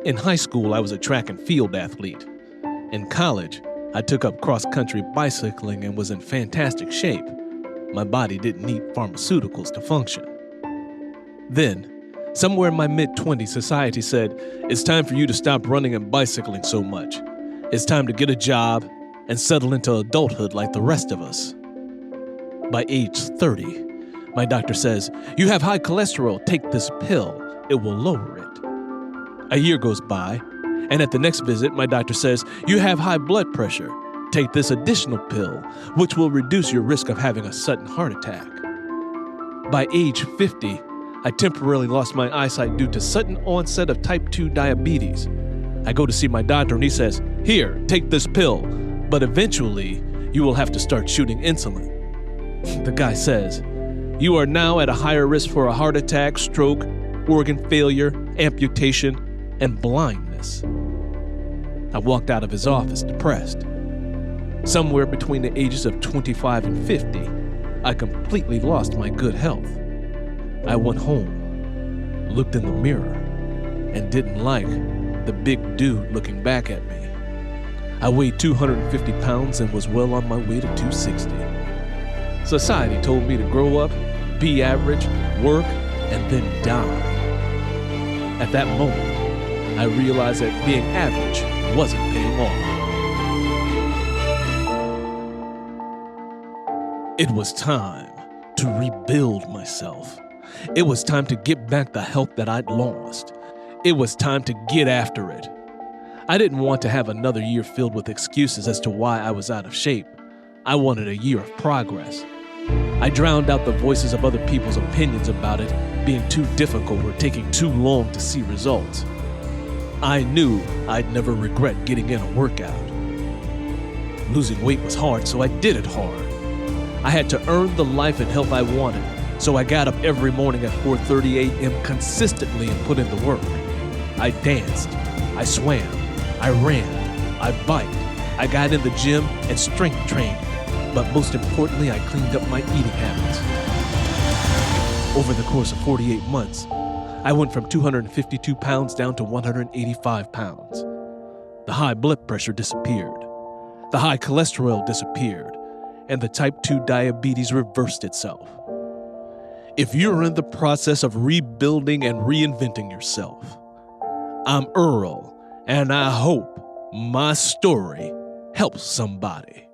In high school, I was a track and field athlete. In college, I took up cross-country bicycling and was in fantastic shape. My body didn't need pharmaceuticals to function. Then, somewhere in my mid-20s, society said, "It's time for you to stop running and bicycling so much. It's time to get a job and settle into adulthood like the rest of us." By age 30, my doctor says, "You have high cholesterol, take this pill. It will lower it." A year goes by, and at the next visit, my doctor says, "You have high blood pressure. Take this additional pill, which will reduce your risk of having a sudden heart attack." By age 50, I temporarily lost my eyesight due to sudden onset of type 2 diabetes. I go to see my doctor and he says, "Here, take this pill, but eventually you will have to start shooting insulin." The guy says, "You are now at a higher risk for a heart attack, stroke, organ failure, amputation, and blindness." I walked out of his office depressed. Somewhere between the ages of 25 and 50, I completely lost my good health. I went home, looked in the mirror, and didn't like the big dude looking back at me. I weighed 250 pounds and was well on my way to 260. Society told me to grow up, be average, work, and then die. At that moment, I realized that being average wasn't paying off. It was time to rebuild myself. It was time to get back the health that I'd lost. It was time to get after it. I didn't want to have another year filled with excuses as to why I was out of shape. I wanted a year of progress. I drowned out the voices of other people's opinions about it being too difficult or taking too long to see results. I knew I'd never regret getting in a workout. Losing weight was hard, so I did it hard. I had to earn the life and health I wanted, so I got up every morning at 4:30 a.m. consistently and put in the work. I danced, I swam, I ran, I biked, I got in the gym and strength trained, but most importantly, I cleaned up my eating habits. Over the course of 48 months, I went from 252 pounds down to 185 pounds. The high blood pressure disappeared. The high cholesterol disappeared, and the type 2 diabetes reversed itself. If you're in the process of rebuilding and reinventing yourself, I'm Earl, and I hope my story helps somebody.